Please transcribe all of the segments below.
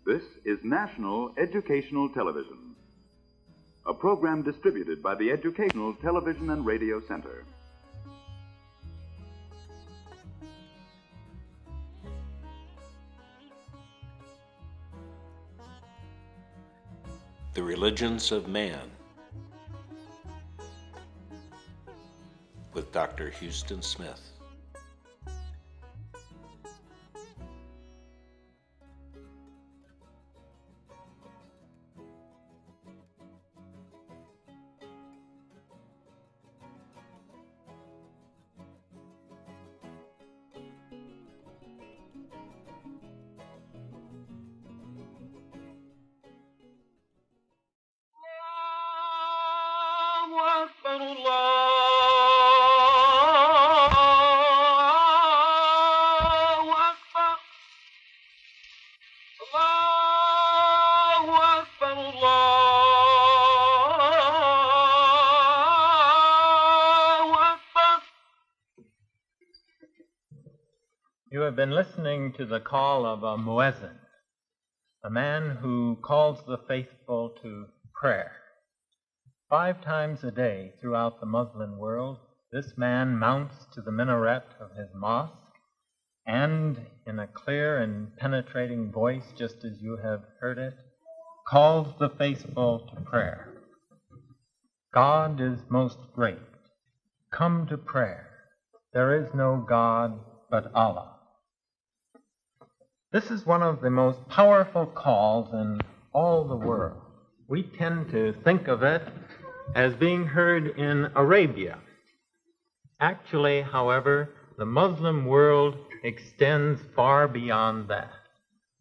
This is National Educational Television, a program distributed by the Educational Television and Radio Center. The Religions of Man with Dr. Huston Smith. You have been listening to the call of a muezzin, a man who calls the faithful to prayer. 5 times a day throughout the Muslim world, this man mounts to the minaret of his mosque and, in a clear and penetrating voice, just as you have heard it, calls the faithful to prayer. God is most great. Come to prayer. There is no God but Allah. This is one of the most powerful calls in all the world. We tend to think of it as being heard in Arabia. Actually, however, the Muslim world extends far beyond that,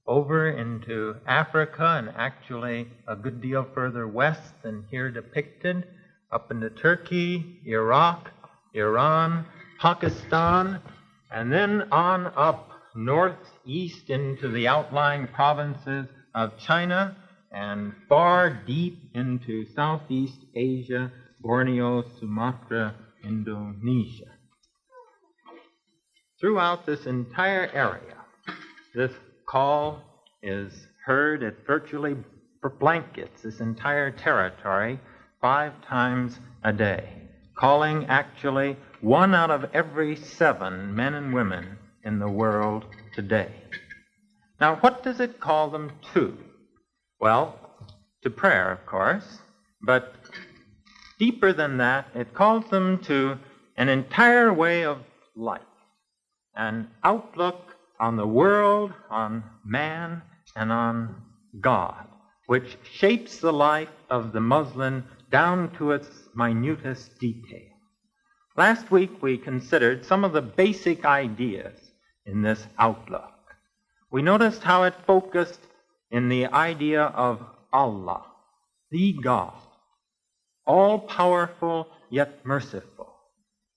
over into Africa and actually a good deal further west than here depicted, up into Turkey, Iraq, Iran, Pakistan, and then on up northeast into the outlying provinces of China and far deep into Southeast Asia, Borneo, Sumatra, Indonesia. Throughout this entire area, this call is heard. It virtually blankets this entire territory 5 times a day, calling actually 1 out of every 7 men and women in the world today. Now, what does it call them to? Well, to prayer, of course, but deeper than that, it calls them to an entire way of life, an outlook on the world, on man, and on God, which shapes the life of the Muslim down to its minutest detail. Last week, we considered some of the basic ideas in this outlook. We noticed how it focused in the idea of Allah, the God, all-powerful yet merciful,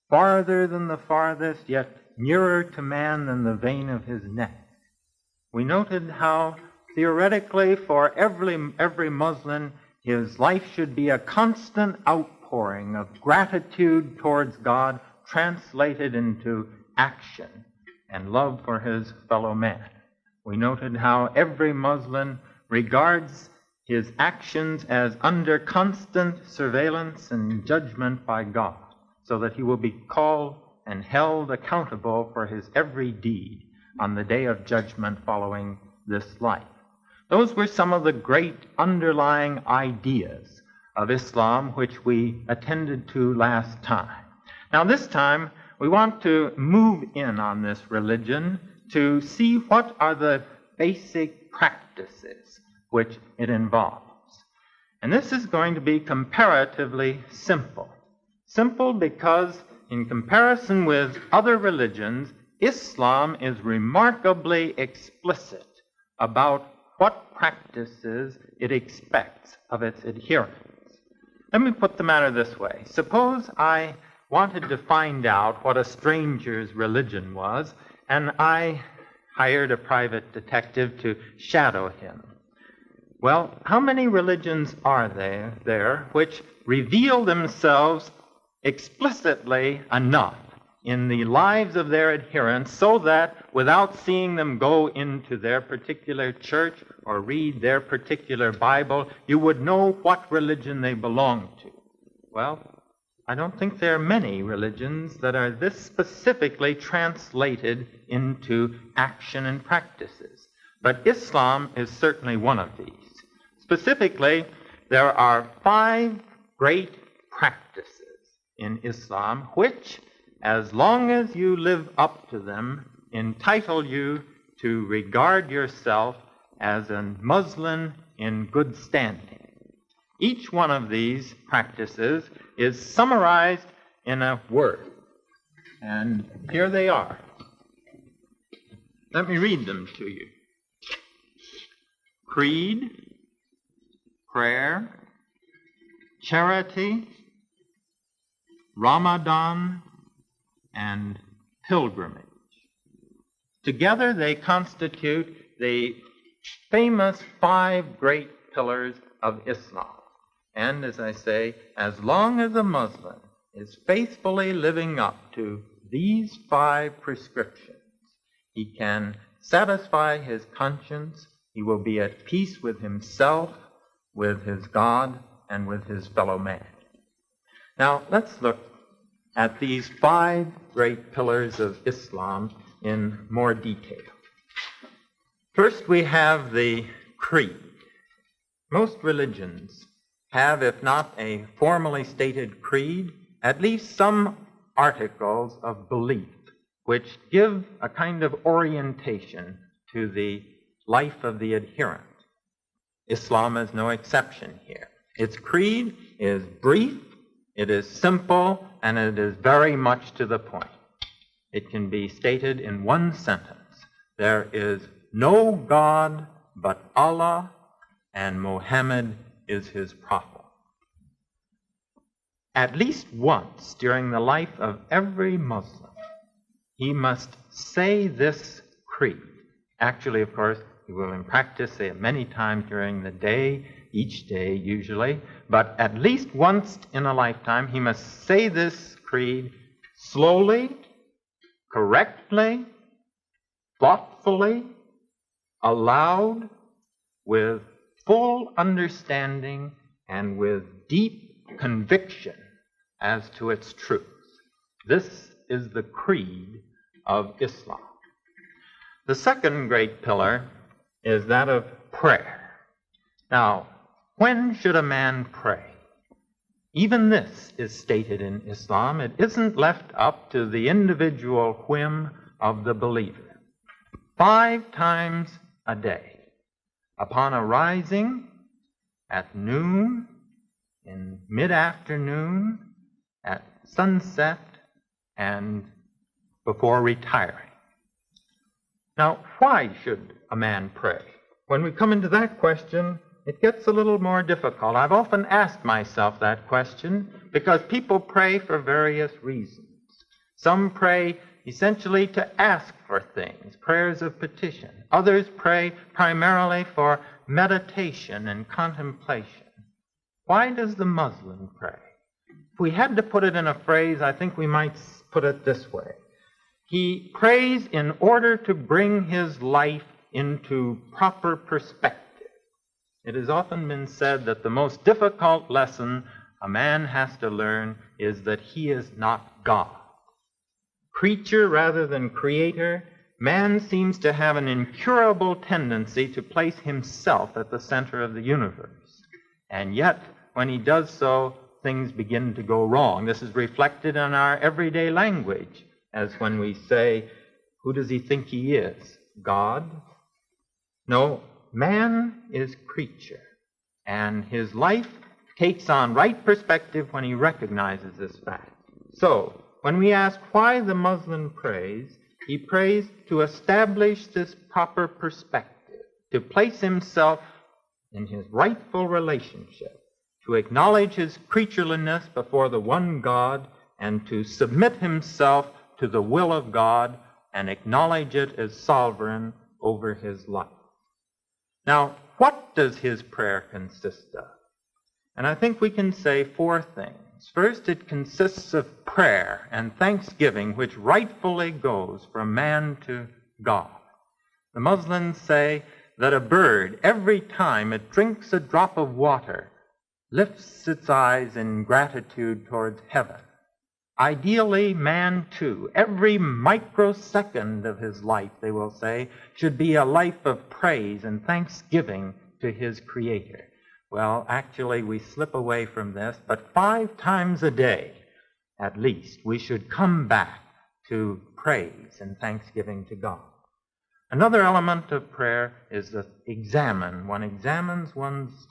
farther than the farthest yet nearer to man than the vein of his neck. We noted how theoretically for every Muslim his life should be a constant outpouring of gratitude towards God translated into action and love for his fellow man. We noted how every Muslim regards his actions as under constant surveillance and judgment by God, so that he will be called and held accountable for his every deed on the day of judgment following this life. Those were some of the great underlying ideas of Islam which we attended to last time. Now this time, we want to move in on this religion to see what are the basic practices which it involves. And this is going to be comparatively simple. Simple because in comparison with other religions, Islam is remarkably explicit about what practices it expects of its adherents. Let me put the matter this way. Suppose I wanted to find out what a stranger's religion was, and I hired a private detective to shadow him. Well, how many religions are there which reveal themselves explicitly enough in the lives of their adherents so that without seeing them go into their particular church or read their particular Bible, you would know what religion they belong to. Well, I don't think there are many religions that are this specifically translated into action and practices. But Islam is certainly one of these. Specifically, there are 5 great practices in Islam which, as long as you live up to them, entitle you to regard yourself as a Muslim in good standing. Each one of these practices is summarized in a word. And here they are. Let me read them to you. Creed, prayer, charity, Ramadan, and pilgrimage. Together they constitute the famous 5 great pillars of Islam. And, as I say, as long as a Muslim is faithfully living up to these 5 prescriptions, he can satisfy his conscience, he will be at peace with himself, with his God, and with his fellow man. Now, let's look at these 5 great pillars of Islam in more detail. First, we have the creed. Most religions have, if not a formally stated creed, at least some articles of belief which give a kind of orientation to the life of the adherent. Islam is no exception here. Its creed is brief, it is simple, and it is very much to the point. It can be stated in one sentence. There is no God but Allah, and Muhammad is his prophet. At least once during the life of every Muslim, he must say this creed. Actually, of course, he will in practice say it many times during the day, each day usually, but at least once in a lifetime he must say this creed slowly, correctly, thoughtfully, aloud, with full understanding and with deep conviction as to its truth. This is the creed of Islam. The second great pillar is that of prayer. Now, when should a man pray? Even this is stated in Islam. It isn't left up to the individual whim of the believer. 5 times a day. Upon arising, at noon, in mid-afternoon, at sunset, and before retiring. Now, why should a man pray? When we come into that question, it gets a little more difficult. I've often asked myself that question because people pray for various reasons. Some pray essentially to ask for things, prayers of petition. Others pray primarily for meditation and contemplation. Why does the Muslim pray? If we had to put it in a phrase, I think we might put it this way. He prays in order to bring his life into proper perspective. It has often been said that the most difficult lesson a man has to learn is that he is not God. Creature rather than creator, man seems to have an incurable tendency to place himself at the center of the universe. And yet, when he does so, things begin to go wrong. This is reflected in our everyday language, as when we say, who does he think he is? God? No, man is creature, and his life takes on right perspective when he recognizes this fact. So, when we ask why the Muslim prays, he prays to establish this proper perspective, to place himself in his rightful relationship, to acknowledge his creatureliness before the one God, and to submit himself to the will of God and acknowledge it as sovereign over his life. Now, what does his prayer consist of? And I think we can say 4 things. First, it consists of prayer and thanksgiving, which rightfully goes from man to God. The Muslims say that a bird, every time it drinks a drop of water, lifts its eyes in gratitude towards heaven. Ideally, man too, every microsecond of his life, they will say, should be a life of praise and thanksgiving to his Creator. Well, actually, we slip away from this, but 5 times a day, at least, we should come back to praise and thanksgiving to God. Another element of prayer is to examine. One examines one's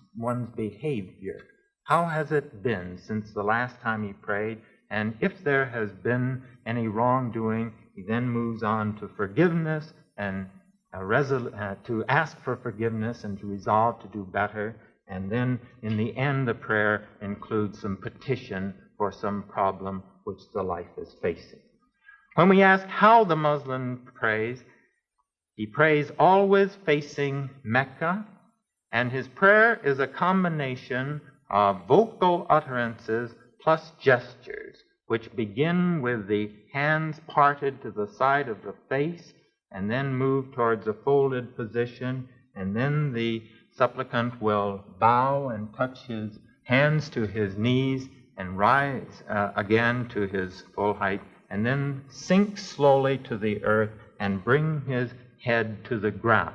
behavior. How has it been since the last time he prayed? And if there has been any wrongdoing, he then moves on to forgiveness and to ask for forgiveness and to resolve to do better. And then in the end, the prayer includes some petition for some problem which the life is facing. When we ask how the Muslim prays, he prays always facing Mecca, and his prayer is a combination of vocal utterances plus gestures, which begin with the hands parted to the side of the face and then move towards a folded position, and then the supplicant will bow and touch his hands to his knees and rise again to his full height, and then sink slowly to the earth and bring his head to the ground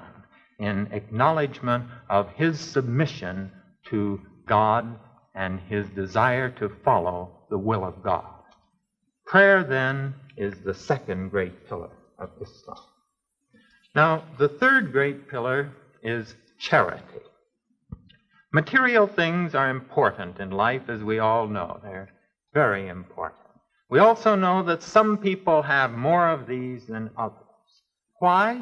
in acknowledgement of his submission to God and his desire to follow the will of God. Prayer, then, is the second great pillar of Islam. Now, the third great pillar is charity. Material things are important in life, as we all know. They're very important. We also know that some people have more of these than others. Why?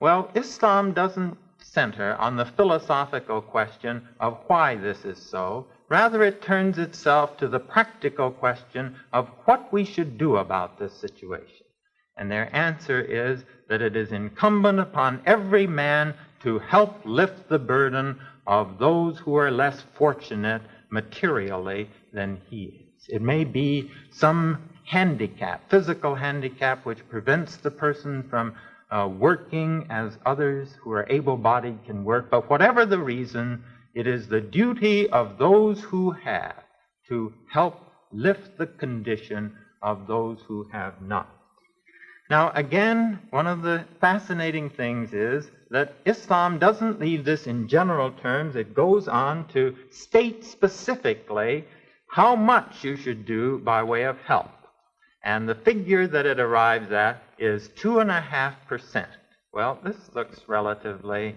Well, Islam doesn't center on the philosophical question of why this is so. Rather, it turns itself to the practical question of what we should do about this situation. And their answer is that it is incumbent upon every man to help lift the burden of those who are less fortunate materially than he is. It may be some handicap, physical handicap, which prevents the person from working as others who are able-bodied can work. But whatever the reason, it is the duty of those who have to help lift the condition of those who have not. Now, again, one of the fascinating things is that Islam doesn't leave this in general terms. It goes on to state specifically how much you should do by way of help. And the figure that it arrives at is 2.5%. Well, this looks relatively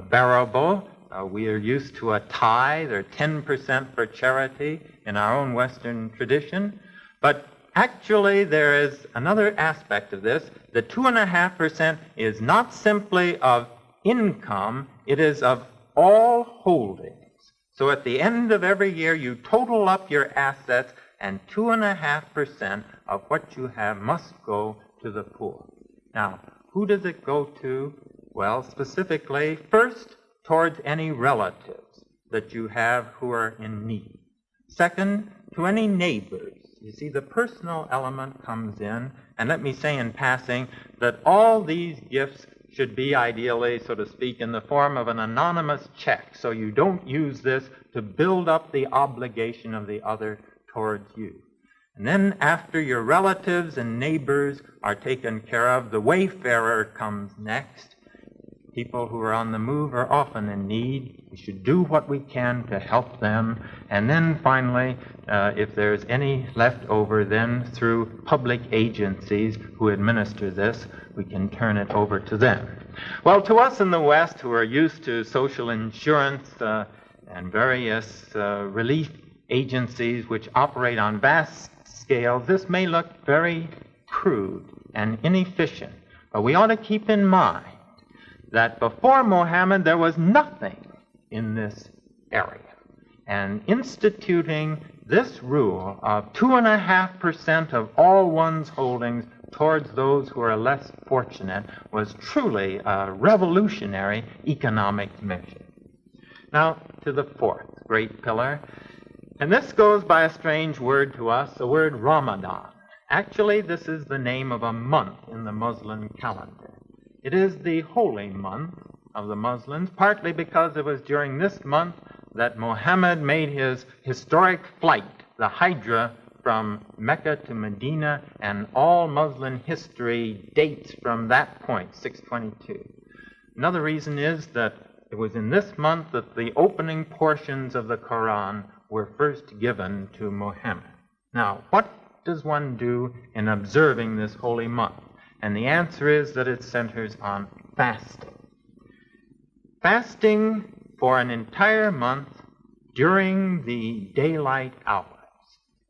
bearable. We are used to a tithe, or 10% for charity in our own Western tradition. But actually, there is another aspect of this. The 2.5% is not simply of income, it is of all holdings. So at the end of every year, you total up your assets, and 2.5% of what you have must go to the poor. Now, who does it go to? Well, specifically, first, towards any relatives that you have who are in need. Second, to any neighbors. You see, the personal element comes in, and let me say in passing that all these gifts should be ideally, so to speak, in the form of an anonymous check, so you don't use this to build up the obligation of the other towards you. And then after your relatives and neighbors are taken care of, the wayfarer comes next. People who are on the move are often in need. We should do what we can to help them. And then finally, if there's any left over, then through public agencies who administer this, we can turn it over to them. Well, to us in the West, who are used to social insurance and various relief agencies which operate on vast scales, this may look very crude and inefficient. But we ought to keep in mind that before Mohammed there was nothing in this area. And instituting this rule of 2.5% of all one's holdings towards those who are less fortunate was truly a revolutionary economic measure. Now to the fourth great pillar. And this goes by a strange word to us, the word Ramadan. Actually, this is the name of a month in the Muslim calendar. It is the holy month of the Muslims, partly because it was during this month that Muhammad made his historic flight, the Hijra, from Mecca to Medina, and all Muslim history dates from that point, 622. Another reason is that it was in this month that the opening portions of the Quran were first given to Muhammad. Now, what does one do in observing this holy month? And the answer is that it centers on fasting. Fasting for an entire month during the daylight hours.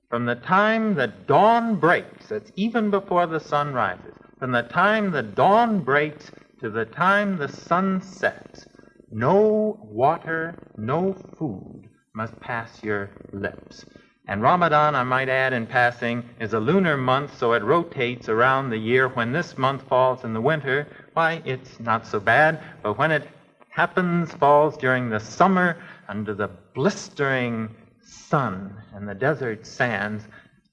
From the time that dawn breaks, that's even before the sun rises, from the time the dawn breaks to the time the sun sets, no water, no food must pass your lips. And Ramadan, I might add in passing, is a lunar month, so it rotates around the year. When this month falls in the winter, why, it's not so bad. But when it falls during the summer under the blistering sun and the desert sands,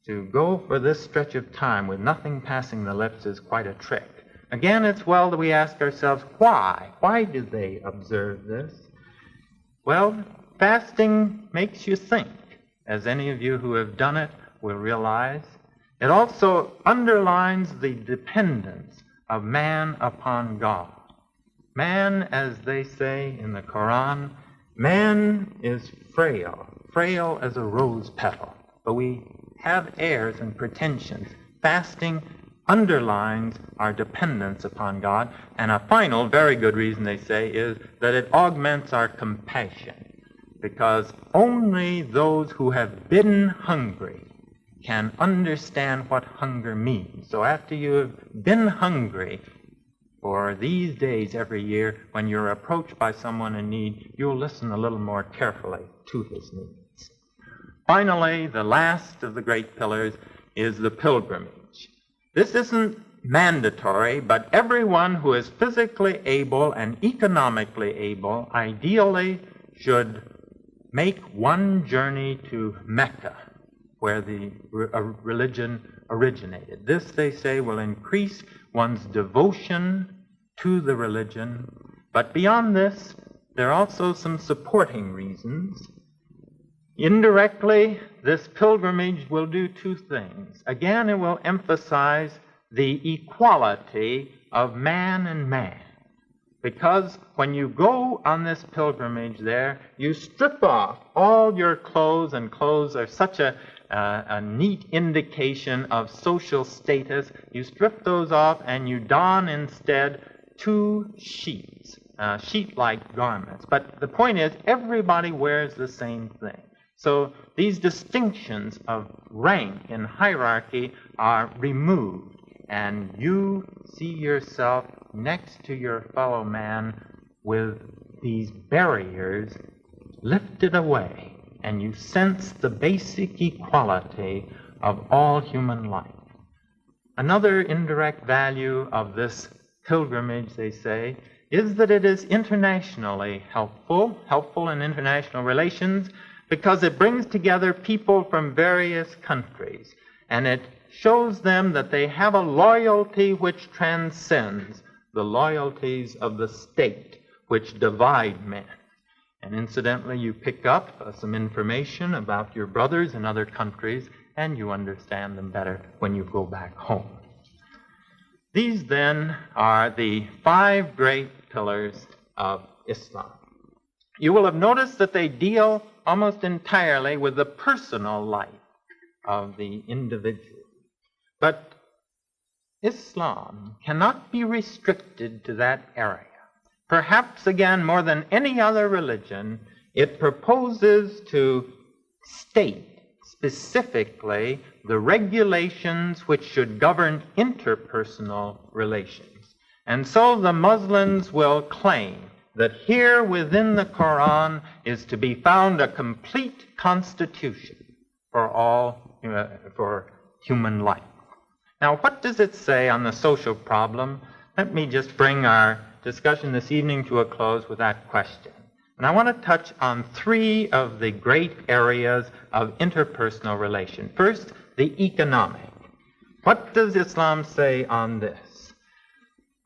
to go for this stretch of time with nothing passing the lips is quite a trick. Again, it's well that we ask ourselves, why? Why do they observe this? Well, fasting makes you think, as any of you who have done it will realize. It also underlines the dependence of man upon God. Man, as they say in the Quran, man is frail as a rose petal. But we have airs and pretensions. Fasting underlines our dependence upon God. And a final, very good reason, they say, is that it augments our compassion. Because only those who have been hungry can understand what hunger means. So after you have been hungry for these days every year, when you're approached by someone in need, you'll listen a little more carefully to his needs. Finally, the last of the great pillars is the pilgrimage. This isn't mandatory, but everyone who is physically able and economically able ideally should make one journey to Mecca, where the religion originated. This, they say, will increase one's devotion to the religion. But beyond this, there are also some supporting reasons. Indirectly, this pilgrimage will do two things. Again, it will emphasize the equality of man and man. Because when you go on this pilgrimage there, you strip off all your clothes, and clothes are such a neat indication of social status. You strip those off and you don instead two sheets, sheet-like garments. But the point is, everybody wears the same thing. So these distinctions of rank and hierarchy are removed, and you see yourself next to your fellow man with these barriers lifted away, and you sense the basic equality of all human life. Another indirect value of this pilgrimage, they say, is that it is internationally helpful in international relations, because it brings together people from various countries, and it shows them that they have a loyalty which transcends the loyalties of the state, which divide men. And incidentally, you pick up some information about your brothers in other countries, and you understand them better when you go back home. These, then, are the 5 great pillars of Islam. You will have noticed that they deal almost entirely with the personal life of the individual. But Islam cannot be restricted to that area. Perhaps, again, more than any other religion, it proposes to state specifically the regulations which should govern interpersonal relations. And so the Muslims will claim that here within the Quran is to be found a complete constitution for human life. Now, what does it say on the social problem? Let me just bring our discussion this evening to a close with that question. And I want to touch on 3 of the great areas of interpersonal relation. First, the economic. What does Islam say on this?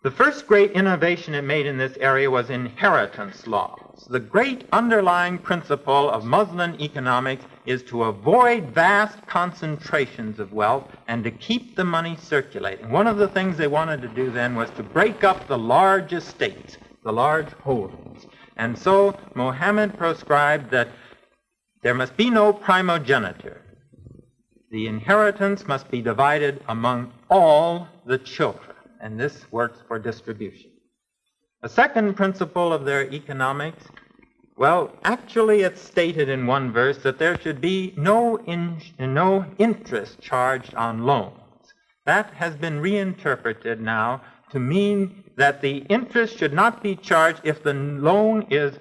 The first great innovation it made in this area was inheritance laws. The great underlying principle of Muslim economics is to avoid vast concentrations of wealth and to keep the money circulating. One of the things they wanted to do then was to break up the large estates, the large holdings. And so Mohammed prescribed that there must be no primogeniture. The inheritance must be divided among all the children. And this works for distribution. A second principle of their economics, well, actually it's stated in one verse that there should be no interest charged on loans. That has been reinterpreted now to mean that the interest should not be charged if the loan is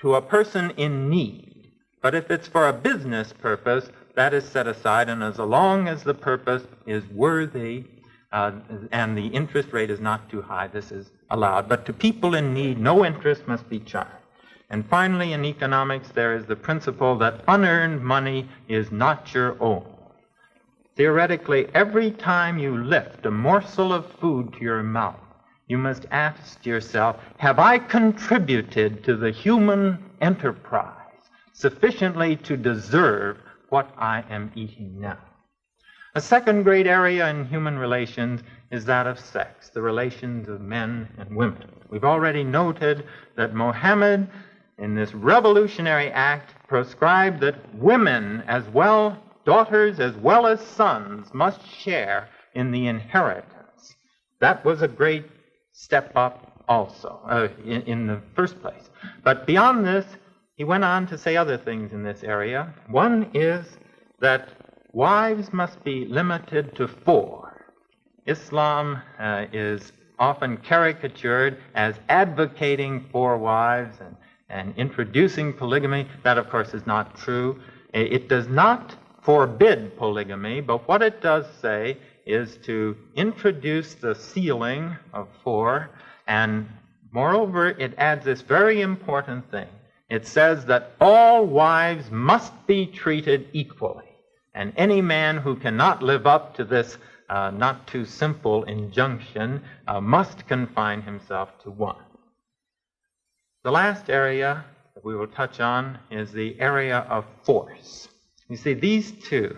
to a person in need. But if it's for a business purpose, that is set aside, and as long as the purpose is worthy, and the interest rate is not too high, this is allowed. But to people in need, no interest must be charged. And finally, in economics, there is the principle that unearned money is not your own. Theoretically, every time you lift a morsel of food to your mouth, you must ask yourself, have I contributed to the human enterprise sufficiently to deserve what I am eating now? A second great area in human relations is that of sex, the relations of men and women. We've already noted that Mohammed, in this revolutionary act, proscribed that women as well, daughters as well as sons, must share in the inheritance. That was a great step up also, in the first place. But beyond this, he went on to say other things in this area. One is that wives must be limited to 4. Islam is often caricatured as advocating 4 wives and introducing polygamy. That, of course, is not true. It does not forbid polygamy, but what it does say is to introduce the ceiling of 4, and moreover, it adds this very important thing. It says that all wives must be treated equally. And any man who cannot live up to this not too simple injunction must confine himself to 1. The last area that we will touch on is the area of force. You see, these two.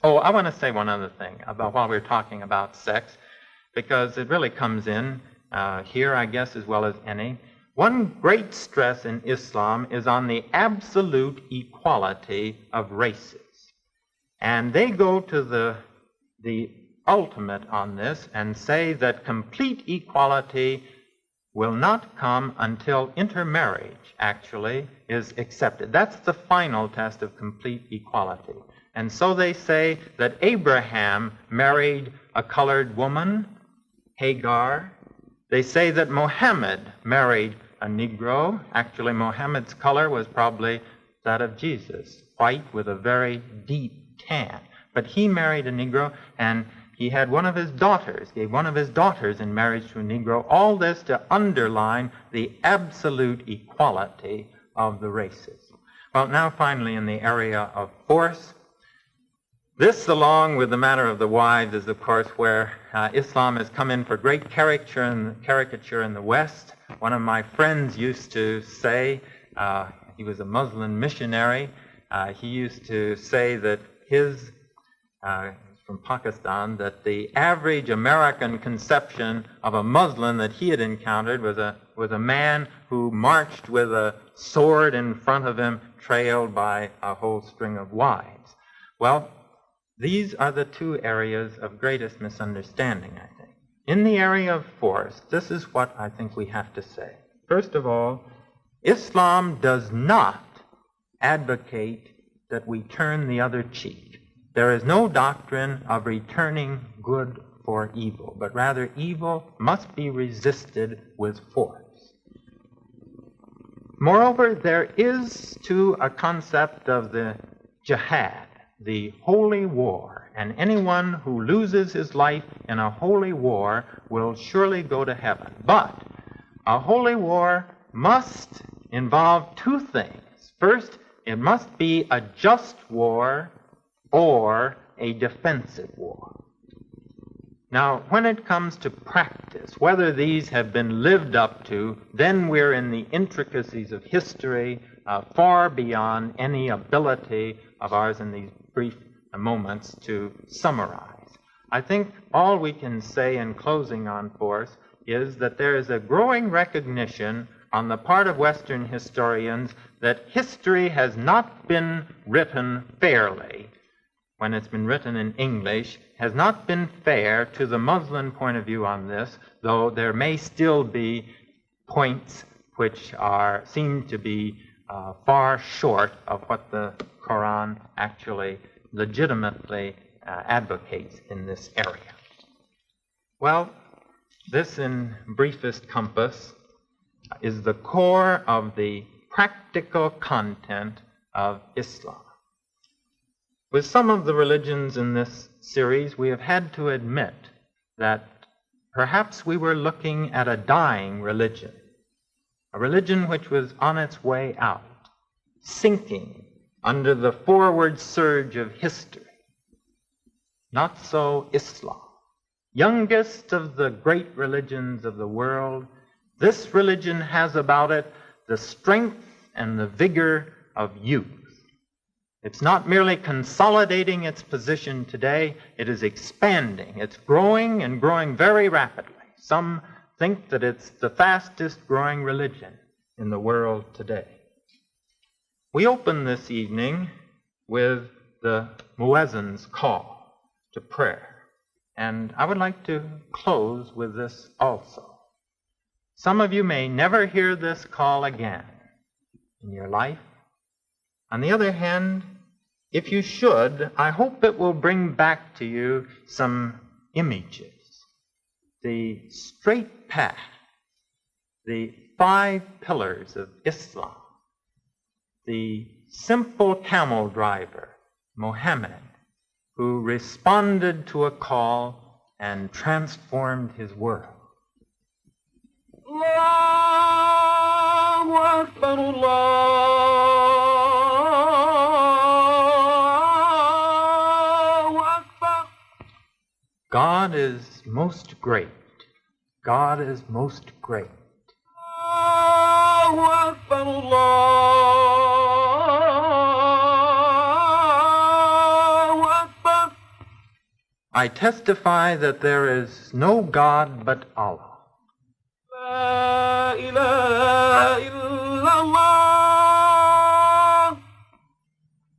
Oh, I want to say one other thing about while we're talking about sex, because it really comes in here, I guess, as well as any. One great stress in Islam is on the absolute equality of races. And they go to the ultimate on this and say that complete equality will not come until intermarriage actually is accepted. That's the final test of complete equality. And so they say that Abraham married a colored woman, Hagar. They say that Mohammed married a Negro. Actually, Mohammed's color was probably that of Jesus, white with a very deep tan. But he married a Negro, and he had one of his daughters, gave one of his daughters in marriage to a Negro. All this to underline the absolute equality of the races. Well, now finally in the area of force, this, along with the matter of the wives, is of course where Islam has come in for great caricature in the West. One of my friends used to say, he was a Muslim missionary, he used to say that his, from Pakistan, that the average American conception of a Muslim that he had encountered was a man who marched with a sword in front of him, trailed by a whole string of wives. Well, these are the 2 areas of greatest misunderstanding, I think. In the area of force, this is what I think we have to say. First of all, Islam does not advocate that we turn the other cheek. There is no doctrine of returning good for evil, but rather evil must be resisted with force. Moreover, there is, too, a concept of the jihad, the holy war, and anyone who loses his life in a holy war will surely go to heaven. But a holy war must involve 2 things. First, it must be a just war or a defensive war. Now, when it comes to practice, whether these have been lived up to, then we're in the intricacies of history, far beyond any ability of ours in these brief moments to summarize. I think all we can say in closing on force is that there is a growing recognition on the part of Western historians that history has not been written fairly. When it's been written in English, has not been fair to the Muslim point of view on this, though there may still be points which seem to be far short of what the Quran actually legitimately advocates in this area. Well, this in briefest compass is the core of the practical content of Islam. With some of the religions in this series, we have had to admit that perhaps we were looking at a dying religion, a religion which was on its way out, sinking under the forward surge of history. Not so Islam. Youngest of the great religions of the world, this religion has about it the strength and the vigor of youth. It's not merely consolidating its position today, it is expanding. It's growing and growing very rapidly. Some think that it's the fastest growing religion in the world today. We open this evening with the muezzin's call to prayer, and I would like to close with this also. Some of you may never hear this call again in your life. On the other hand, if you should, I hope it will bring back to you some images. The straight path, the 5 pillars of Islam, the simple camel driver, Muhammad, who responded to a call and transformed his world. Allahu Akbar, Allahu Akbar. God is most great. God is most great. Allahu Akbar, Allahu Akbar. I testify that there is no God but Allah. La ilaha illallah.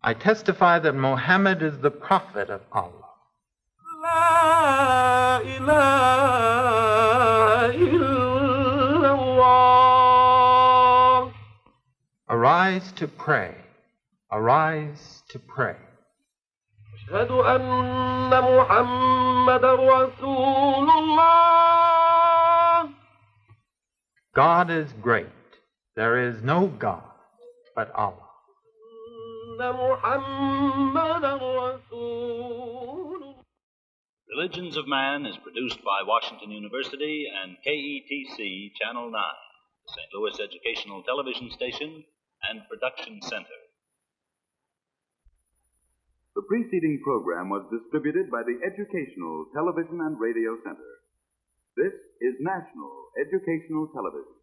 I testify that Muhammad is the prophet of Allah. La ilaha illallah. Arise to pray. Arise to pray. أشهد أن محمدًا رسول الله. God is great. There is no God but Allah. Religions of Man is produced by Washington University and KETC Channel 9, the St. Louis Educational Television Station and Production Center. The preceding program was distributed by the Educational Television and Radio Center. This is National Educational Television.